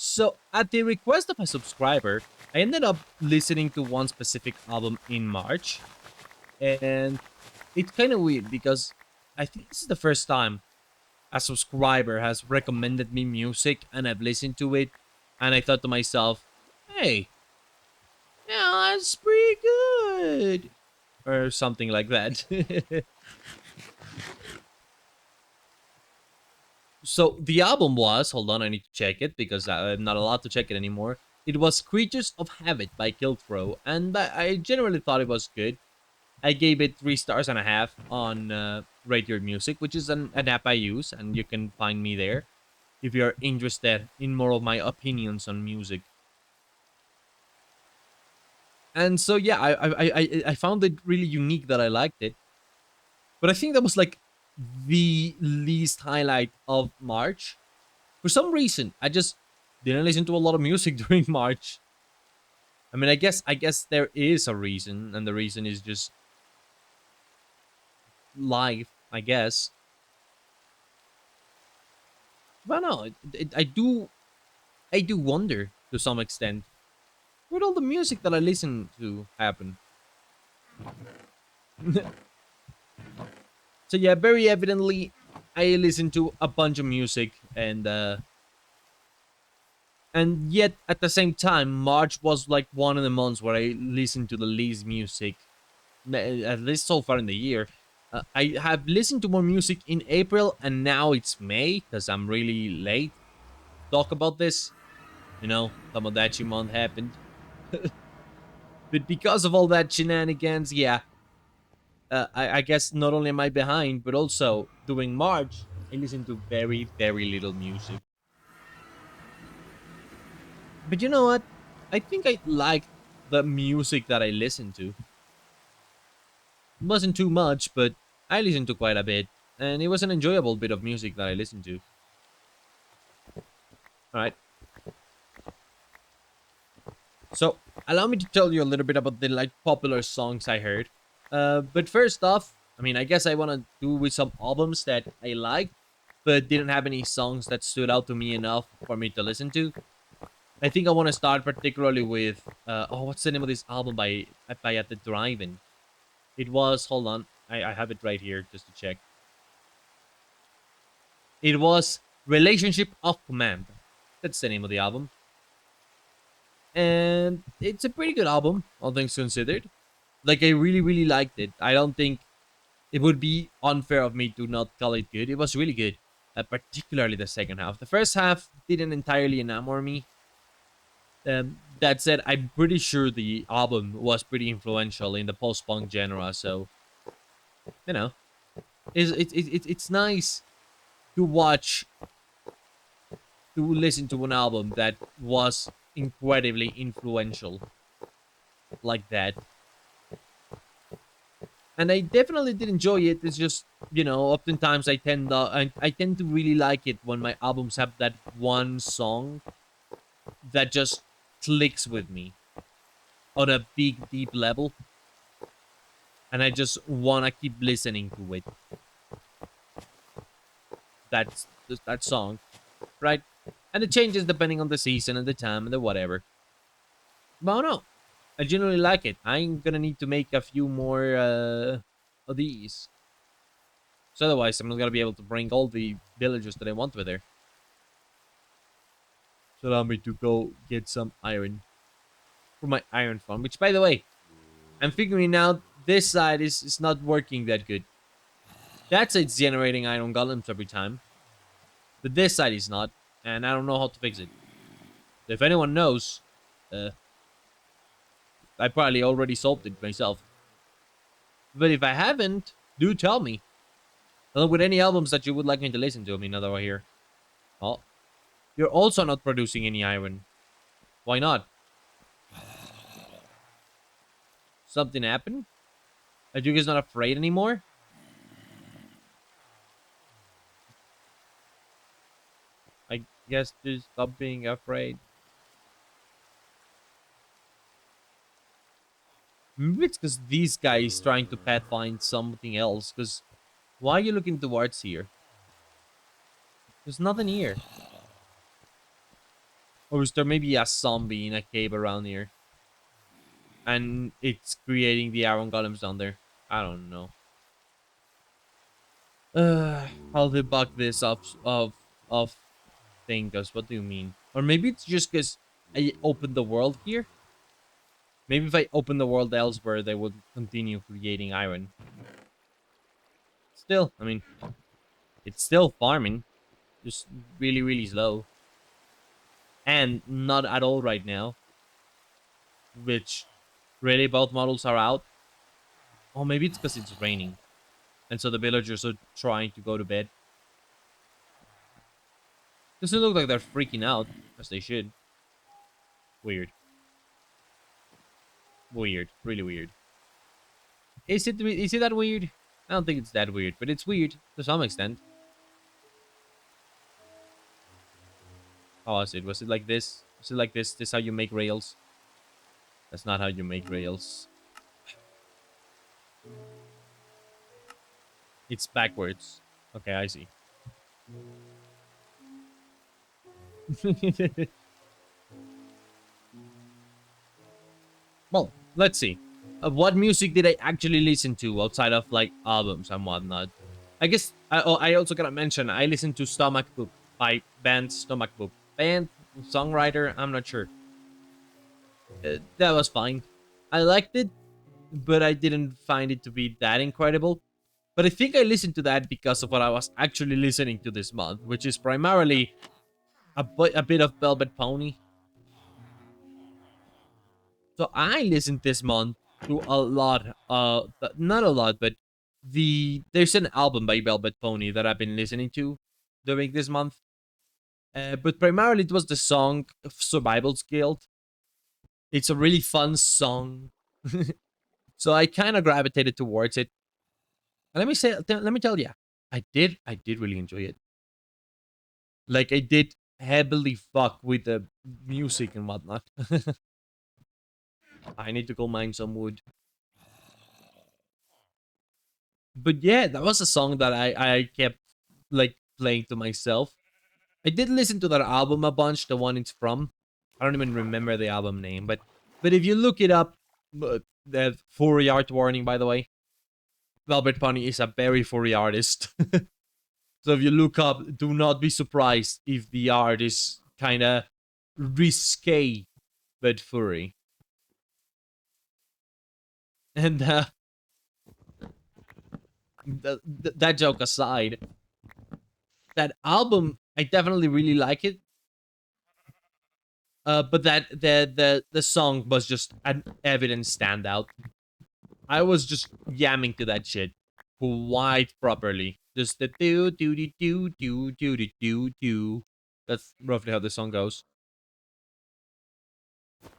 So, at the request of a subscriber, I ended up listening to one specific album in March, and it's kind of weird because I think this is the first time a subscriber has recommended me music and I've listened to it, and I thought to myself, hey, yeah, that's pretty good, or something like that. So the album was, hold on, I need to check it because I'm not allowed to check it anymore. It was Creatures of Habit by Kiltro, and I generally thought it was good. I gave it 3 stars and a half on Rate Your Music, which is an app I use, and you can find me there if you're interested in more of my opinions on music. And so yeah, I found it really unique that I liked it, but I think that was like the least highlight of March. For some reason, I just didn't listen to a lot of music during March. I mean, I guess there is a reason, and the reason is just life, I guess. But no, I do wonder to some extent where'd all the music that I listen to happen. So yeah, very evidently, I listen to a bunch of music, and yet at the same time, March was like one of the months where I listened to the least music, at least so far in the year. I have listened to more music in April, and now it's May because I'm really late. Talk about this, Tomodachi month happened, but because of all that shenanigans, yeah, I guess not only am I behind, but also during March, I listen to very, very little music. But you know what? I think I liked the music that I listened to. It wasn't too much, but I listened to quite a bit, and it was an enjoyable bit of music that I listened to. All right, so allow me to tell you a little bit about the like popular songs I heard. But first off, I mean, I guess I want to do with some albums that I liked, but didn't have any songs that stood out to me enough for me to listen to. I think I want to start particularly with what's the name of this album by At the Drive-In? It was, hold on, I have it right here just to check. It was Relationship of Command. That's the name of the album, and it's a pretty good album, all things considered. Like I really, really liked it. I don't think it would be unfair of me to not call it good. It was really good, particularly the second half. The first half didn't entirely enamor me. That said, I'm pretty sure the album was pretty influential in the post-punk genre. So you know, it's nice to watch, to listen to an album that was incredibly influential like that. And I definitely did enjoy it. It's just oftentimes I tend to really like it when my albums have that one song that just clicks with me on a big deep level, and I just wanna keep listening to it. That's that song, right? And it changes depending on the season and the time and the whatever. But no, I generally like it. I'm gonna need to make a few more of these. So otherwise, I'm not gonna be able to bring all the villagers that I want with there. So allow me to go get some iron for my iron farm. Which, by the way, I'm figuring out this side is not working that good. That side's generating iron golems every time, but this side is not, and I don't know how to fix it. So if anyone knows, uh, I probably already solved it myself. But if I haven't, do tell me. Along with any albums that you would like me to listen to. I mean, now that we're here. Oh, you're also not producing any iron. Why not? Something happened? Are you guys not afraid anymore? I guess just stop being afraid. Maybe it's because this guy is trying to pathfind something else. Because why are you looking towards here? There's nothing here. Or is there maybe a zombie in a cave around here? And it's creating the iron golems down there. I don't know. I'll debug this of thing, cause what do you mean? Or maybe it's just because I opened the world here. Maybe if I open the world elsewhere, they would continue creating iron. Still, I mean, it's still farming, just really, really slow, and not at all right now. Which really both models are out. Or maybe it's because it's raining, and so the villagers are trying to go to bed. Doesn't look like they're freaking out, as they should. Weird, weird, really weird. Is it that weird? I don't think it's that weird, but it's weird to some extent. How was it? Was it like this? Was it like this? This how you make rails? That's not how you make rails. It's backwards. Okay, I see. Well, let's see. What music did I actually listen to outside of like albums and whatnot? I guess I also gotta mention I listened to Stomach Book by band Stomach Book. Band, songwriter, I'm not sure. That was fine. I liked it, but I didn't find it to be that incredible. But I think I listened to that because of what I was actually listening to this month, which is primarily a bit of Velvet Pony. So I listened this month to a lot, not a lot, but there's an album by Velvet Pony that I've been listening to during this month. But primarily it was the song Survival's Guild. It's a really fun song. So I kind of gravitated towards it. And let me tell you, I did really enjoy it. Like I did heavily fuck with the music and whatnot. I need to go mine some wood. But yeah, that was a song that I kept like playing to myself. I did listen to that album a bunch, the one it's from. I don't even remember the album name, but if you look it up, the furry art warning, by the way, Velvet Pony is a very furry artist. So if you look up, do not be surprised if the art is kind of risque but furry. And that joke aside, that album I definitely really like it. But that the song was just an evident standout. I was just yamming to that shit quite properly. Just the do do do do do do do do do. That's roughly how the song goes. And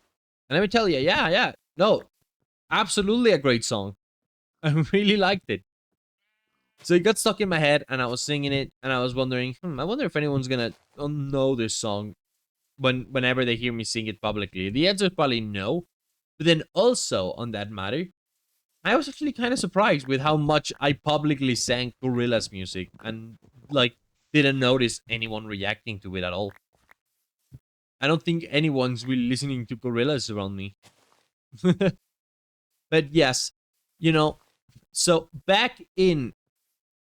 let me tell you, yeah, no, absolutely a great song. I really liked it. So it got stuck in my head, and I was singing it, and I was wondering, I wonder if anyone's gonna know this song whenever they hear me sing it publicly. The answer is probably no. But then also on that matter, I was actually kind of surprised with how much I publicly sang Gorillaz music and like didn't notice anyone reacting to it at all. I don't think anyone's really listening to Gorillaz around me. But yes, you know, so back in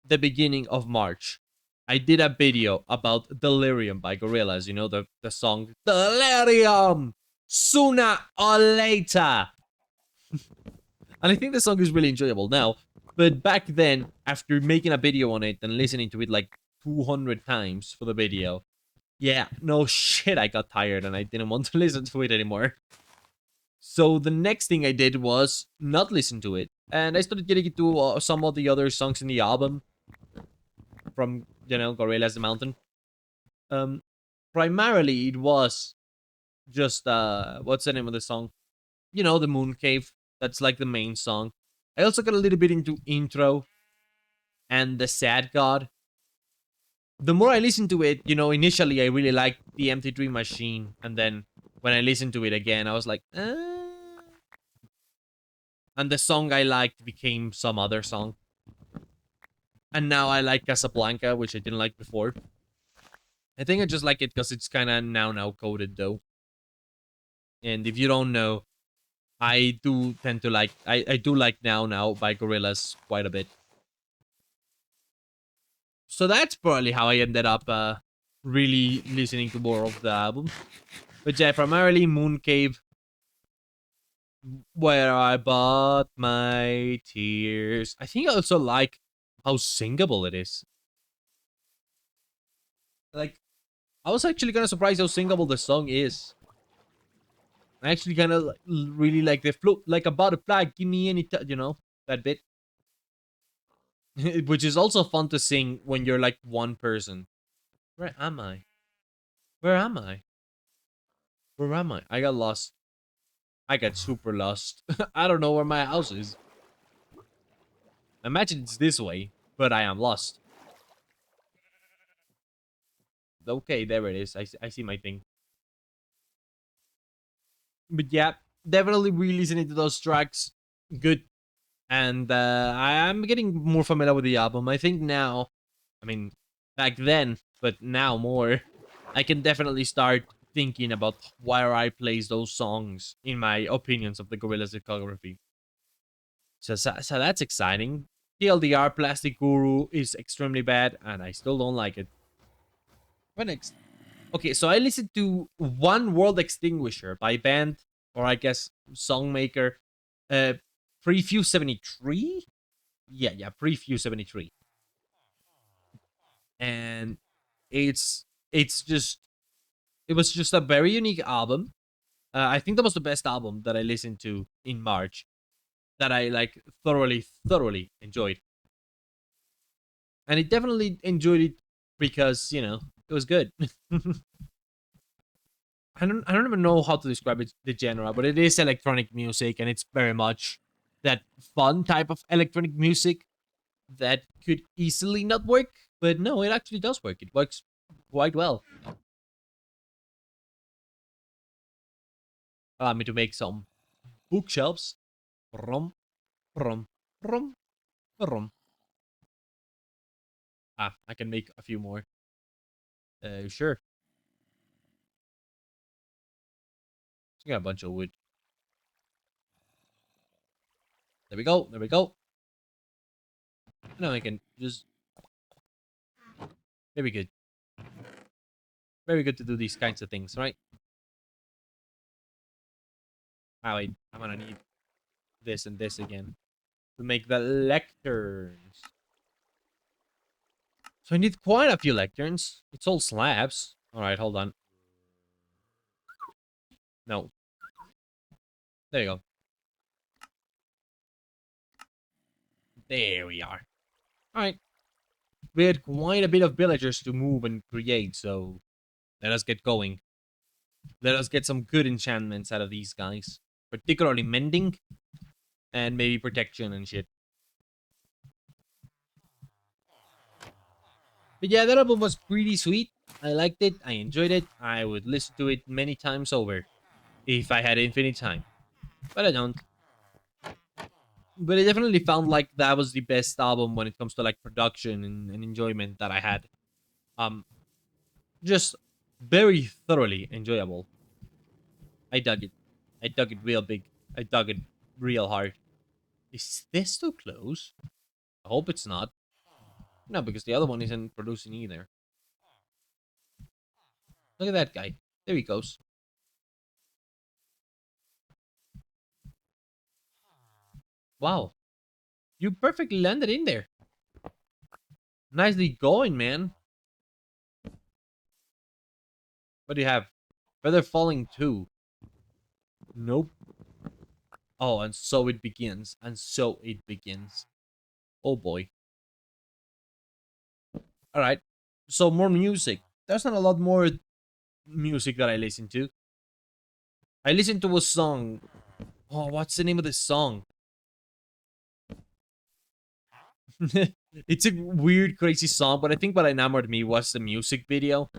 the beginning of March, I did a video about Delirium by Gorillaz, you know, the song Delirium sooner or later. And I think the song is really enjoyable now. But back then, after making a video on it and listening to it like 200 times for the video, yeah, no shit, I got tired and I didn't want to listen to it anymore. So the next thing I did was not listen to it. And I started getting into some of the other songs in the album from, Gorillaz the Mountain. Um, Primarily, it was just, what's the name of the song? The Moon Cave. That's like the main song. I also got a little bit into intro and the Sad God. The more I listened to it, initially I really liked the Empty Dream Machine, and then when I listened to it again, I was like, and the song I liked became some other song. And now I like Casablanca, which I didn't like before. I think I just like it because it's kind of now coded though. And if you don't know, I do tend to like I do like Now by Gorillaz quite a bit. So that's probably how I ended up really listening to more of the album. But yeah, primarily Mooncave, where I bought my tears. I think I also like how singable it is. Like, I was actually kind of surprised how singable the song is. I actually kind of really like the float like a butterfly. Give me any, that bit, which is also fun to sing when you're like one person. Where am I? Where am I? Where am I? I got lost. I got super lost. I don't know where my house is. Imagine it's this way, but I am lost. Okay, there it is. I see my thing. But yeah, definitely re-listening to those tracks. Good. And I am getting more familiar with the album. I think now, I mean, back then, but now more, I can definitely start thinking about where I place those songs in my opinions of the Gorillaz discography. So that's exciting. TLDR Plastic Guru is extremely bad, and I still don't like it. What next? Okay, so I listened to One World Extinguisher by band, or I guess songmaker, uh, Prefuse 73. Yeah, Prefuse 73, and it's just it was just a very unique album. I think that was the best album that I listened to in March that I like thoroughly enjoyed, and I definitely enjoyed it because it was good. I don't even know how to describe it, the genre, but it is electronic music, and it's very much that fun type of electronic music that could easily not work, but no, it actually does work. It works quite well. Allow me to make some bookshelves. Rum, rum, rum, rum. Ah, I can make a few more. Sure. I got a bunch of wood. There we go. There we go. Now I can just very good. Very good to do these kinds of things, right? Ah, wait. I'm gonna need this and this again to make the lecterns. So I need quite a few lecterns. It's all slabs. All right, hold on. No. There you go. There we are. All right. We had quite a bit of villagers to move and create, so let us get going. Let us get some good enchantments out of these guys. Particularly mending and maybe protection and shit. But yeah, that album was pretty sweet. I liked it. I enjoyed it. I would listen to it many times over if I had infinite time. But I don't. But I definitely found like that was the best album when it comes to like production and enjoyment that I had. Um, just very thoroughly enjoyable. I dug it. I dug it real big. I dug it real hard. Is this too close? I hope it's not. No, because the other one isn't producing either. Look at that guy. There he goes. Wow. You perfectly landed in there. Nicely going, man. What do you have? Feather falling too. Nope. Oh, and so it begins. And so it begins. Oh boy. Alright. So more music. There's not a lot more music that I listen to. I listened to a song. Oh, what's the name of this song? It's a weird, crazy song, but I think what enamored me was the music video.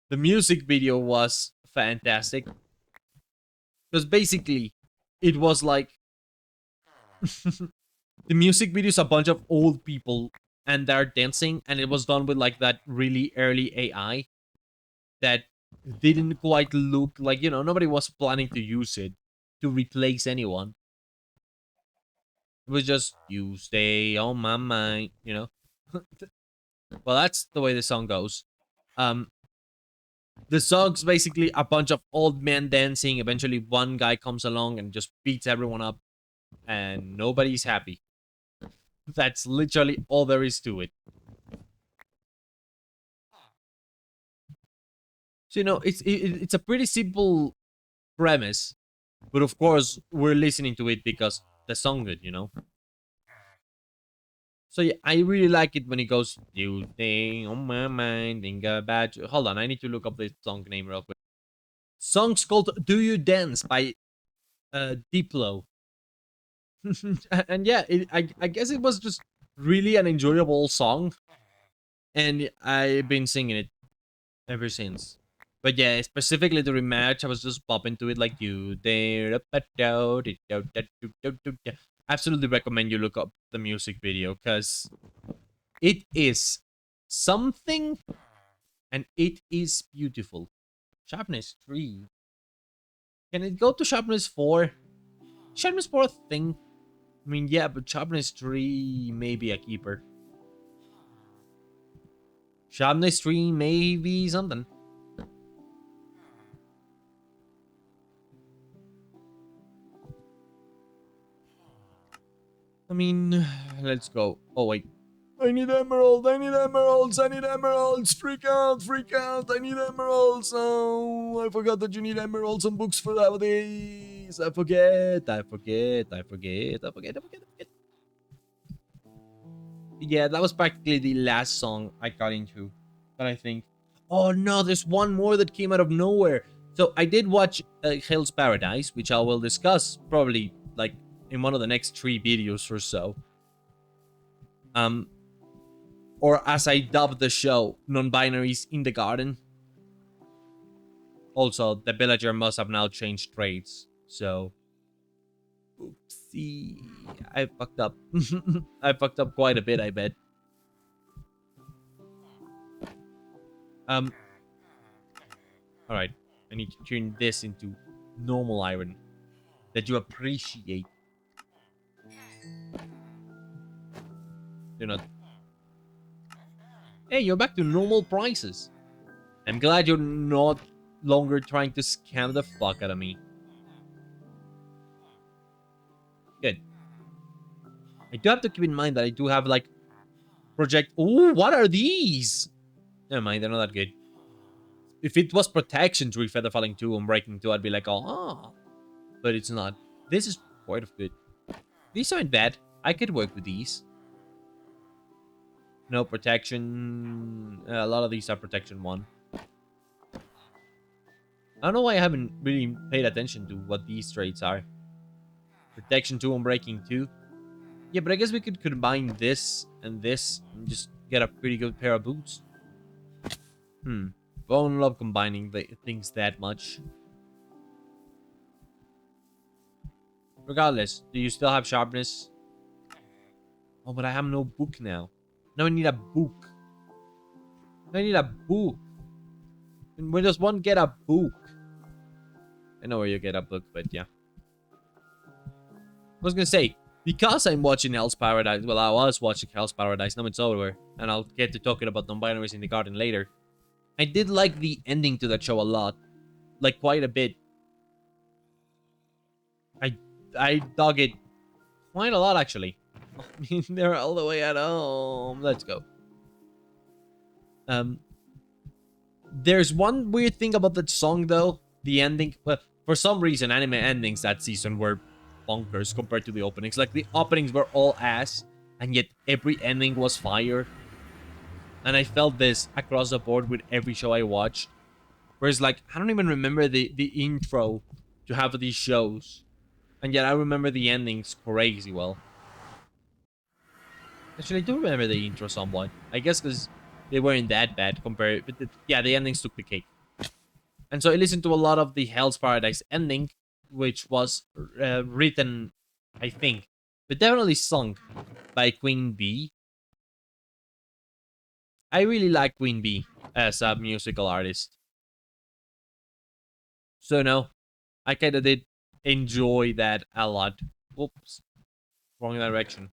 The music video was fantastic. Because basically, it was like the music video is a bunch of old people and they're dancing, and it was done with like that really early AI. that didn't quite look like, nobody was planning to use it to replace anyone. It was just, you stay on my mind. Well, that's the way the song goes. Um, the song's basically a bunch of old men dancing. Eventually, one guy comes along and just beats everyone up, and nobody's happy. That's literally all there is to it. So it's a pretty simple premise, but of course we're listening to it because the song good. So yeah, I really like it when it goes, "You thing on my mind, think about you." Hold on, I need to look up the song name real quick. Song's called "Do You Dance" by Diplo. And yeah, I guess it was just really an enjoyable song, and I've been singing it ever since. But yeah, specifically the rematch, I was just popping to it like you there. Absolutely recommend you look up the music video because it is something and it is beautiful. Sharpness 3. Can it go to sharpness 4? Sharpness 4 a thing? I mean, yeah, but sharpness 3 may be a keeper. Sharpness 3 may be something. I mean, let's go. Oh, wait. I need emeralds, I need emeralds, I need emeralds. Freak out, I need emeralds. Oh, I forgot that you need emeralds and books for nowadays. I forget. Yeah, that was practically the last song I got into. That I think. Oh no, there's one more that came out of nowhere. So I did watch Hell's Paradise, which I will discuss probably like in one of the next 3 videos or so. Um, or as I dubbed the show, non-binaries in the garden. Also, the villager must have now changed traits. So, oopsie, I fucked up. I fucked up quite a bit, I bet. Um, all right, I need to turn this into normal iron that you appreciate. You're not. Hey, you're back to normal prices. I'm glad you're not longer trying to scam the fuck out of me. Good. I do have to keep in mind that I do have like project. Ooh, what are these? Never mind, they're not that good. If it was protection 3, feather falling 2, and breaking 2, I'd be like, oh, but it's not. This is quite good. These aren't bad. I could work with these. No protection. A lot of these are protection 1. I don't know why I haven't really paid attention to what these traits are. Protection 2 and breaking 2. Yeah, but I guess we could combine this and just get a pretty good pair of boots. But I don't love combining the things that much. Regardless, do you still have sharpness? Oh, but I have no book now. Now I need a book. I need a book. And where does one get a book? I know where you get a book, but yeah. I was gonna say, because I'm watching Hell's Paradise, well, I was watching Hell's Paradise, now it's over, and I'll get to talking about non-binaries in the garden later. I did like the ending to that show a lot. Like, quite a bit. I dug it quite a lot, actually. I mean, they're all the way at home. Let's go. There's one weird thing about that song, though. The ending. Well, for some reason, anime endings that season were bonkers compared to the openings. Like, the openings were all ass, and yet every ending was fire. And I felt this across the board with every show I watched. Whereas, like, I don't even remember the intro to half of these shows. And yet I remember the endings crazy well. Actually, I do remember the intro somewhat. I guess because they weren't that bad compared. But yeah, the endings took the cake. And so I listened to a lot of the Hell's Paradise ending, which was written, I think, but definitely sung by Queen Bee. I really like Queen Bee as a musical artist. So no, I kind of did enjoy that a lot. Whoops, wrong direction.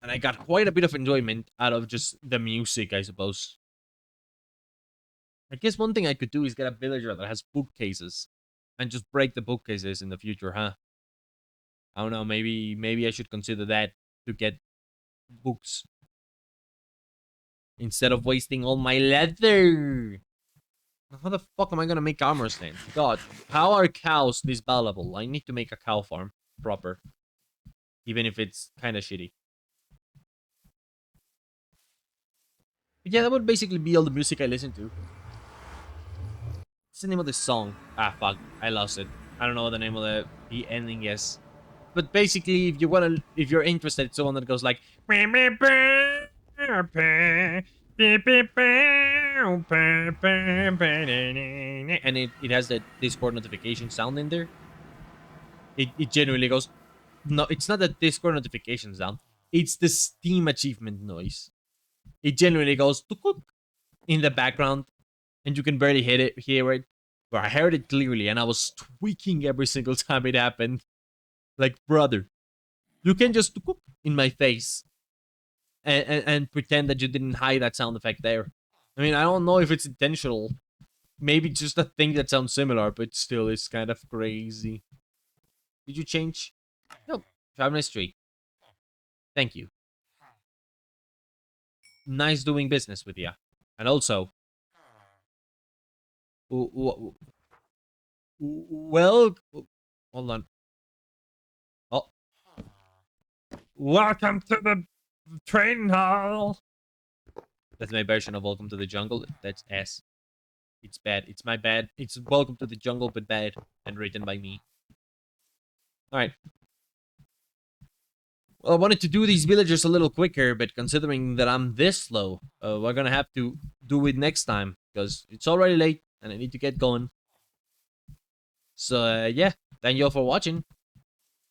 And I got quite a bit of enjoyment out of just the music, I suppose. I guess one thing I could do is get a villager that has bookcases and just break the bookcases in the future, huh? I don't know, maybe I should consider that to get books instead of wasting all my leather. How the fuck am I gonna make armor then? God, how are cows this valuable? I need to make a cow farm proper, even if it's kind of shitty. But yeah, that would basically be all the music I listen to. What's the name of the song? Ah, fuck, I lost it. I don't know what the name of the ending is. But basically, if you're interested, it's the one that goes like, and it has the Discord notification sound in there. It genuinely goes. No, it's not the Discord notification sound. It's the Steam achievement noise. It genuinely goes "Tukuk" in the background, and you can barely hear it. But I heard it clearly, and I was tweaking every single time it happened. Like, brother, you can just "Tukuk" in my face and pretend that you didn't hide that sound effect there. I mean, I don't know if it's intentional. Maybe just a thing that sounds similar, but still, it's kind of crazy. Did you change? No. Travel history. Thank you. Nice doing business with you. And also, well, hold on. Oh, welcome to the train hall. That's my version of Welcome to the Jungle. That's S. It's bad. It's my bad. It's Welcome to the Jungle, but bad and written by me. All right. Well, I wanted to do these villagers a little quicker, but considering that I'm this slow, we're gonna have to do it next time because it's already late and I need to get going. So, yeah, thank you all for watching,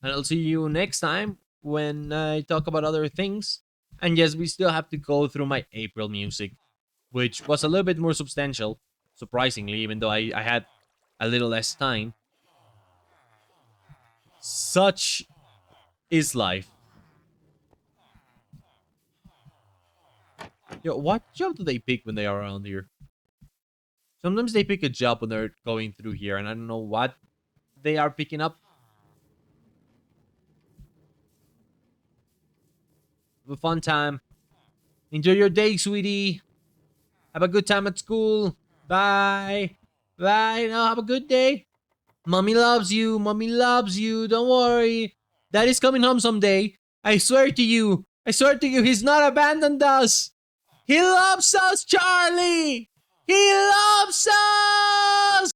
and I'll see you next time when I talk about other things. And yes, we still have to go through my April music, which was a little bit more substantial, surprisingly, even though I had a little less time. Such is life. Yo, what job do they pick when they are around here? Sometimes they pick a job when they're going through here, and I don't know what they are picking up. Have a fun time. Enjoy your day, sweetie. Have a good time at school. Bye. Bye. Now have a good day. Mommy loves you. Mommy loves you. Don't worry. Daddy's coming home someday. I swear to you. I swear to you, he's not abandoned us. He loves us, Charlie. He loves us.